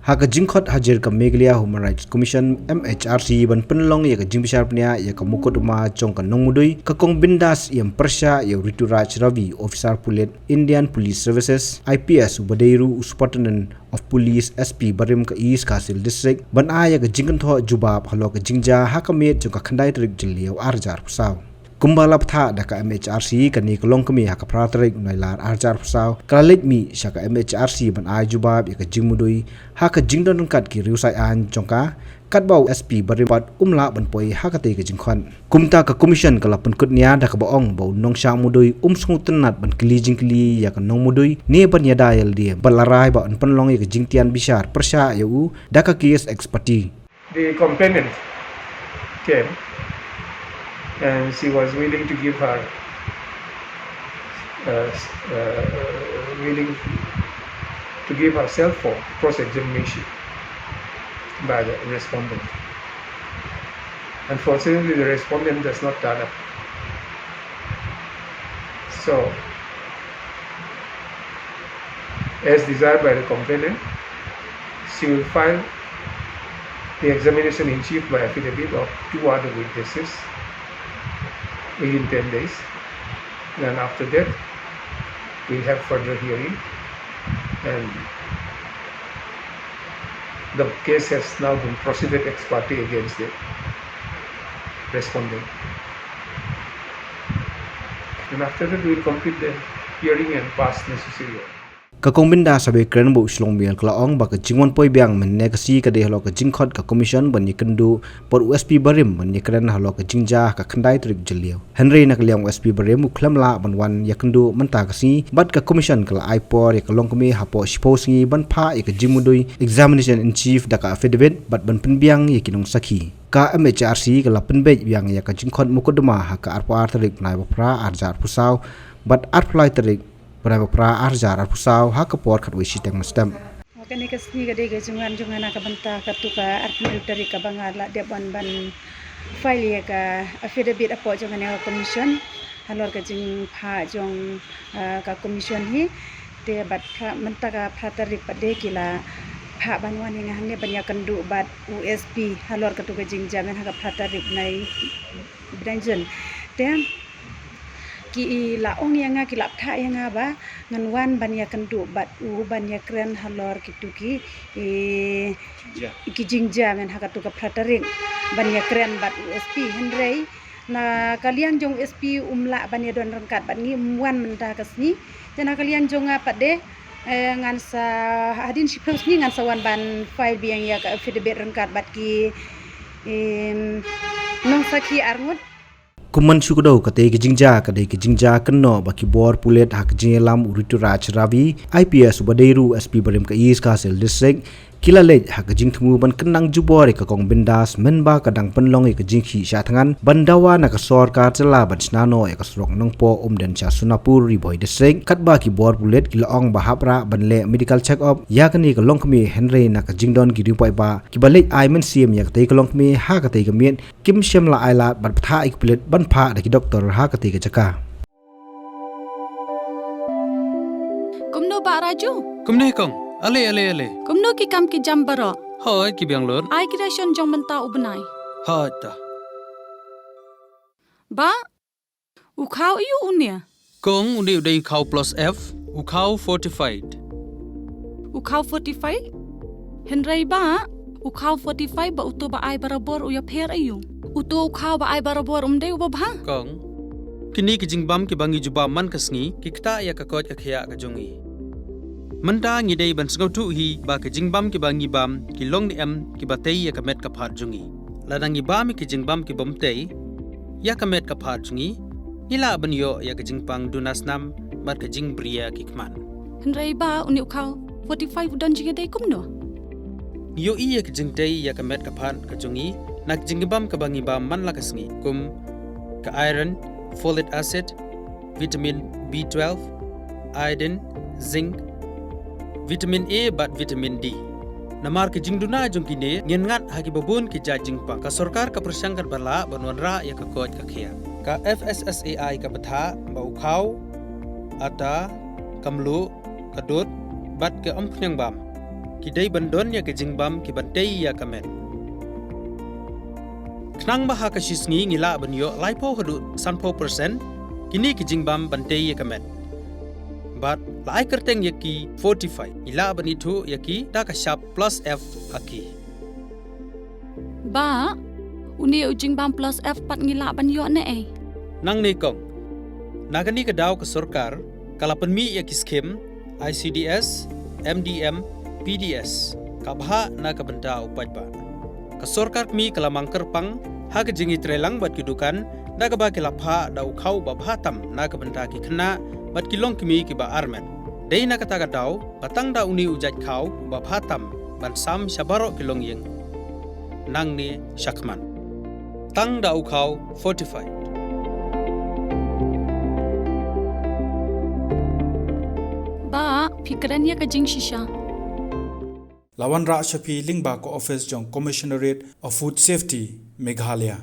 haka jingkhot hajar ka Meghalaya Human Rights Commission MHRC ban penlong ya ka jingbishar pnia ya ka mukot ma chong ka nongmudui ka kong Bindas yang persya ya Rituraj Ravi officer pulit Indian Police Services IPS Ubadeiru Superintendent of Police SP Barim ka East Kasil District ban aya ka jingkantho jubab halo ka jingja haka met chong ka khandai trik jiliau arjar pusaw kumbala ptha daka MHRC kani kolong kami haka pratrik nailar arjar pusaw kalalik mi shaka MHRC ban ai jubab ya ka jingmudui haka jingdon kat ki riusai an chongka katbau SP Barim umla ban poi haka te ka jingkhon kumta ka commission kala penkut nia daka baong bau nongsang mudui sungutenat ban kli jingkli ya ka nongmudui ne ban ya dayal dia balarai ba an penlong ya ka jingtian bishar persya ya u daka case expertise. The complainant came and she was willing to give her willing to give herself for cross-examination by the respondent. Unfortunately, the respondent does not turn up. So, as desired by the complainant, she will file the examination in chief by affidavit of 2 other witnesses within 10 days. Then after that, we'll have further hearing, and the case has now been proceeded ex parte against the respondent. And after that, we'll complete the hearing and pass necessary. Ka kong Bindas sabe kren bu Shillong Mail klaong ba ka jingwon Pynbiang men ne ka si ka de halo ka jingkhot ka commission ban ni kendu por USP Barim ban ni kren halo ka jingja ka khandai trik jeliau Henry nak liang USP Barim Khlem la ban wan ya kendu menta ka si bat ka commission kala ipor ya kalong kami hapo siposi ban pha ya ka jingmudui examination in chief da ka affidavit bat ban Pynbiang ya kinong sakhi ka MHRC kala Pynbiang ya ka jingkhot mukodma ha ka arpar trik nai bapra arjar pusaw bat arplai trik pra arjar pusaw ha kapor khatwi siteng mastam kani kasni gade ge jungan ka banta ka tuka military ka bangala de ban file ya ka affidavit apo jungan ka commission halor ka jing pha jong ka commission hi te bat menta ka pratarik pade kila pha banwan hinga hange banya kandu bat USP halor ka tuka jing jamen ha ka pratarik nai branjen te ki la ong yanga ki lap tha yanga ba nganwan banya kandu bat u banya kren halor kituki ki jingja men hakatu ka prataring banya kren bat USP henrei na kalian jong SP umla banya don rangkat bat ngi muan menta kasni jana kalian jonga pade ngan sa hadin sipros ni ngan sawan ban file biang ya ka affidavit rangkat bat ki Nongsakhi arngut kuman sukudau kate ke jingja kenno baki bor pulet hak jingelam Rituraj Ravi IPS Ubadeiru SP Barim ka East Kasil District kilalej hak jingthmu ban kenang jubor ka kong Bindas menba kadang penlong ka jinghi sha thangan bandawa na ka sarkar chela ban snano ka srok nongpo umden cha Sunapur Riboi District katba ki bor pulet kilong bahapra banle medical check up ya kani ka longkmi Henry na ka jingdon ki ripai ba ki balej ai men sim ya ka te ka longkmi ha ka te ka mien kim shem la aila ban pha ik pulet ban pha da ki doctor ha ka te ka chaka kumno ba raju kumne kong ale kumno ki kam ki jam baro hoi ki biang lor ai creation jong menta ubnai ha ta ba u khau yu unia kong uni dei khau plus f u khau fortified henrei ba u khau 45 ba uto ba ai barabor u ya pher ayu uto khau ba ai barabor umde u ba kong kini ki jingbam ki bangi juba man kasngi ki kta ya ka kot akhya ka jongi manta ngi dei ban sngau tu hi ba ka jingbam ki bangi bam ki long ni am ki batei ya ka met ka phat jongi ladang i bam ki jingbam ki bomtei ya ka met ka phat jongi nila ban yo ya ka jingpang dunas nam mat ka jingbria ki Khmat henrei ba uni u khau 45 don jinga dei kumno yo i ya ka jingtei ya ka met ka phat ka jongi nak jingbam ka bangi bam man la kasngi kum ka iron folic acid vitamin B12 iodine zinc vitamin A bat vitamin D namar ke jingduna jongkine ngengat hagi babun ke jingpa ka sarkar ka persangkat bala banwanra ya ka koj ka khia ka FSSAI ka batha bau khau ata kamlu kadut bat ke ampnyang bam kidai bandon ya ke jingbam ki bantei ya kamet. Knang baha ka shisngi ngila banyo laipo hadu 100% kini ki jingbam bantei ya kamet. But lai kerteng ya ki 45 ila banitu ya ki da ka sharp plus F haki. Ba, uni jingbam plus F pat ngila banyo ne Nang ni kong. Nagani ka daw ka sorkar kala penmi ya ki skim ICDS, MDM, PDS kabha na ka benda upaj ba. Ka sorkar mi kala mangker pang ha ka jingi trelang bat kidukan da ka ba ki lapha da ukhau ba bhatam na ka benda ki khna bat kilong kimi ki ba armen. Dei na kata ka daw patang da uni ujaj khau ba bhatam ban sam shabaro kilong yeng. Nang ni Shakman. Tang da ukhau 45. Ba, pikirannya ka jing shisha. Lawan Ra Shafi Lingba ko office jong Commissionerate of Food Safety Meghalaya.